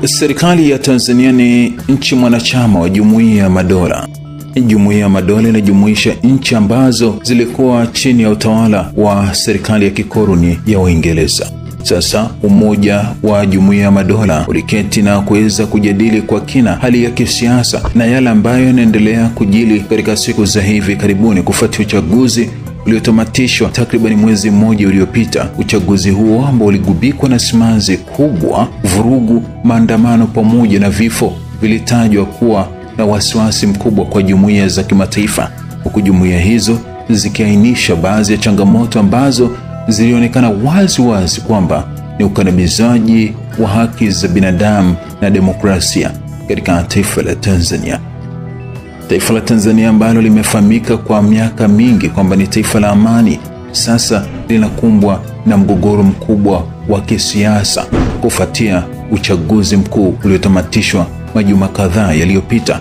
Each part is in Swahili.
Serikali ya Tanzania ni nchi mwanachama wa Jumuiya ya Madola. Jumuiya ya Madola inajumuisha nchi ambazo zilikuwa chini ya utawala wa serikali ya kikoloni ya Uingereza. Sasa umoja wa Jumuiya ya Madola uliketi na kuweza kujadili kwa kina hali ya kisiasa na yale ambayo yanaendelea kujili katika siku za hivi karibuni kufuatia uchaguzi uliotamatishwa takriban mwezi mmoja uliopita. Uchaguzi huo ambao uligubikwa na simanzi kubwa, vurugu, maandamano pamoja na vifo vilitajwa kuwa na wasiwasi mkubwa kwa jumuiya za kimataifa, huku jumuiya hizo zikiainisha baadhi ya changamoto ambazo zilionekana wazi kwamba ni ukandamizaji wa haki za binadamu na demokrasia katika taifa la Tanzania. Taifa la Tanzania ambalo limefahamika kwa miaka mingi kwamba ni taifa la amani, sasa linakumbwa na mgogoro mkubwa wa kisiasa kufuatia uchaguzi mkuu uliotamatishwa majuma kadhaa yaliyopita.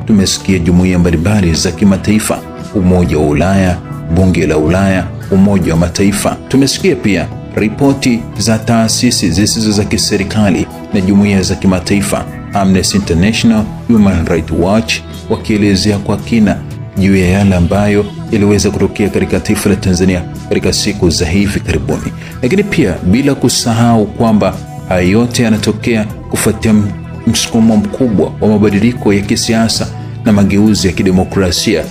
Tumesikia jumuiya mbalimbali za kimataifa, Umoja wa Ulaya, Bunge la Ulaya, Umoja wa Mataifa. Tumesikia pia ripoti za taasisi zisizo za kiserikali na jumuiya za kimataifa, Amnesty International, Human Rights Watch, wakielezea kwa kina juu ya yale ambayo iliweza kutokea katika taifa la Tanzania katika siku za hivi karibuni. Lakini pia bila kusahau kwamba haya yote yanatokea kufuatia msukumo mkubwa wa mabadiliko ya kisiasa na mageuzi ya kidemokrasia.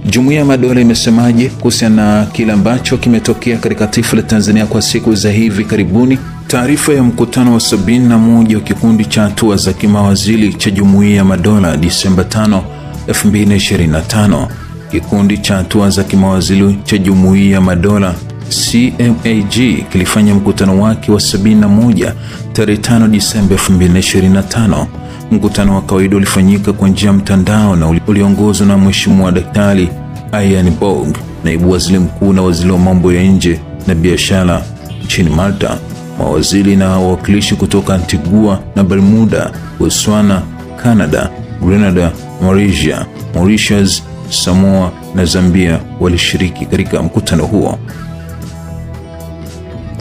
Jumuiya ya Madola imesemaje kuhusiana na kile ambacho kimetokea katika taifa la Tanzania kwa siku za hivi karibuni? Taarifa ya mkutano wa 71 wa kikundi cha hatua za kimawaziri cha Jumuiya ya Madola Disemba 5, 2025. Kikundi cha hatua za kimawaziri cha Jumuiya ya Madola CMAG kilifanya mkutano wake wa 71 tarehe 5 Disemba 2025. Mkutano wa kawaida ulifanyika kwa njia ya mtandao na uliongozwa na Mheshimiwa Daktari Ian Bogue, naibu waziri mkuu na waziri wa mambo ya nje na biashara nchini Malta, mawaziri na wawakilishi kutoka Antigua na Bermuda, Botswana, Canada, Grenada, Mauritius, Samoa na Zambia walishiriki katika mkutano huo.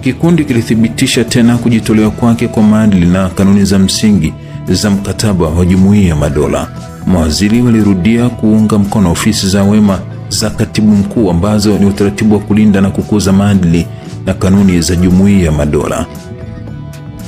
Kikundi kilithibitisha tena kujitolewa kwake kwa maadili na kanuni za msingi za mkataba wa Jumuiya ya Madola. Mawaziri walirudia kuunga mkono ofisi za wema za katibu mkuu ambazo ni utaratibu wa kulinda na kukuza maadili na kanuni za Jumuiya ya Madola.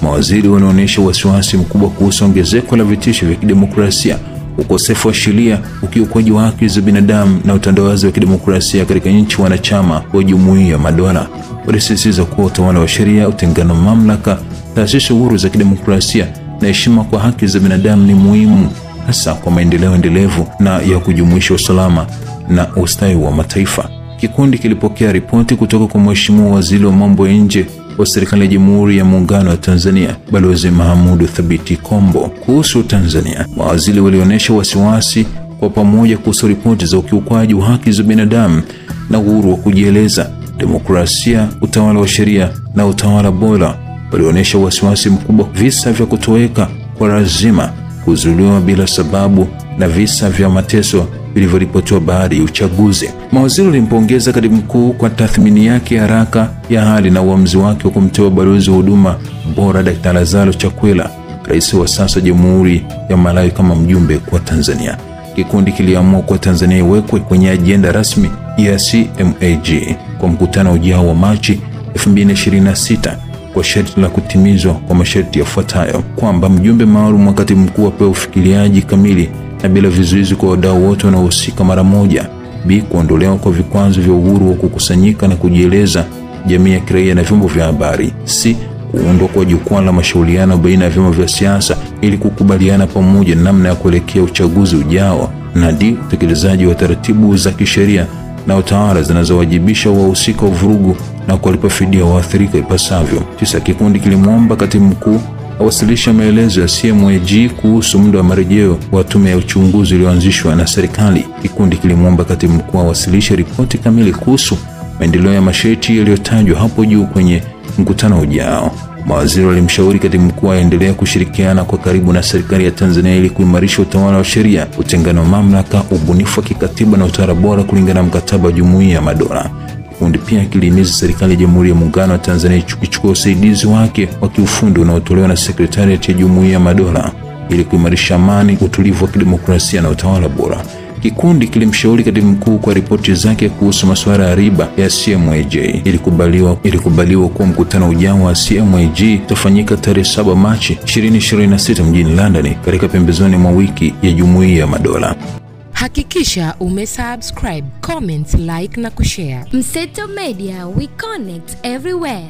Mawaziri wanaonyesha wasiwasi mkubwa kuhusu ongezeko la vitisho vya kidemokrasia, ukosefu wa sheria, ukiukwaji wa haki za binadamu na utandawazi wa kidemokrasia katika nchi wanachama wa Jumuiya ya Madola. Walisisitiza kuwa utawala wa sheria, utengano wa mamlaka, taasisi huru za kidemokrasia na heshima kwa haki za binadamu ni muhimu hasa kwa maendeleo endelevu na ya kujumuisha usalama na ustawi wa mataifa. Kikundi kilipokea ripoti kutoka kwa Mheshimiwa Waziri wa Mambo ya Nje wa Serikali ya Jamhuri ya Muungano wa Tanzania, Balozi Mahamudu Thabiti Kombo, kuhusu Tanzania. Mawaziri walionyesha wasiwasi kwa pamoja kuhusu ripoti za ukiukwaji wa haki za binadamu na uhuru wa kujieleza, demokrasia, utawala wa sheria na utawala bora. Walionyesha wasiwasi mkubwa visa vya kutoweka kwa lazima, kuzuiliwa bila sababu na visa vya mateso vilivyoripotiwa baada ya uchaguzi. Mawaziri walimpongeza katibu mkuu kwa tathmini yake haraka ya hali na uamuzi wake wa kumteua balozi wa huduma bora Dr. Lazaro Chakwera, rais wa sasa Jamhuri ya Malawi, kama mjumbe kwa Tanzania. Kikundi kiliamua kwa Tanzania iwekwe kwenye ajenda rasmi ya CMAG kwa mkutano ujao wa Machi 2026 kwa sharti la kutimizwa kwa masharti yafuatayo: kwamba mjumbe maalum wa katibu mkuu apewe ufikiriaji kamili na bila vizuizi kwa wadau wote wanaohusika mara moja; B, kuondolewa kwa vikwazo vya uhuru wa kukusanyika na kujieleza jamii ya kiraia na vyombo vya habari; C, kuundwa kwa jukwaa la mashauriano baina ya vyama vya siasa ili kukubaliana pamoja namna ya kuelekea uchaguzi ujao; na D, utekelezaji wa taratibu za kisheria na utawala zinazowajibisha wahusika wa vurugu na kuwalipa fidia waathirika ipasavyo. Kisha kikundi kilimwomba katibu mkuu awasilisha maelezo ya CMAG kuhusu muda wa marejeo wa tume ya uchunguzi iliyoanzishwa na serikali. Kikundi kilimwomba katibu mkuu awasilishe ripoti kamili kuhusu maendeleo ya masharti yaliyotajwa hapo juu kwenye mkutano ujao. Mawaziri walimshauri katibu mkuu aendelee kushirikiana kwa karibu na serikali ya Tanzania ili kuimarisha utawala wa sheria, utengano wa mamlaka, ubunifu wa kikatiba na utawala bora kulingana na mkataba wa Jumuiya ya Madola. Kikundi pia kilihimiza serikali ya Jamhuri ya Muungano wa Tanzania ichukue usaidizi wake wa kiufundi unaotolewa na Sekretarieti ya Jumuiya ya Madola ili kuimarisha amani, utulivu wa kidemokrasia na utawala bora. Kikundi kilimshauri katibu mkuu kwa ripoti zake kuhusu masuala ya riba ya CMAG. Ilikubaliwa kuwa mkutano ujao wa CMAG utafanyika tarehe 7 Machi 2026 mjini London katika pembezoni mwa wiki ya Jumuiya ya Madola. Hakikisha umesubscribe, comment, like na kushare. Mseto Media, we connect everywhere.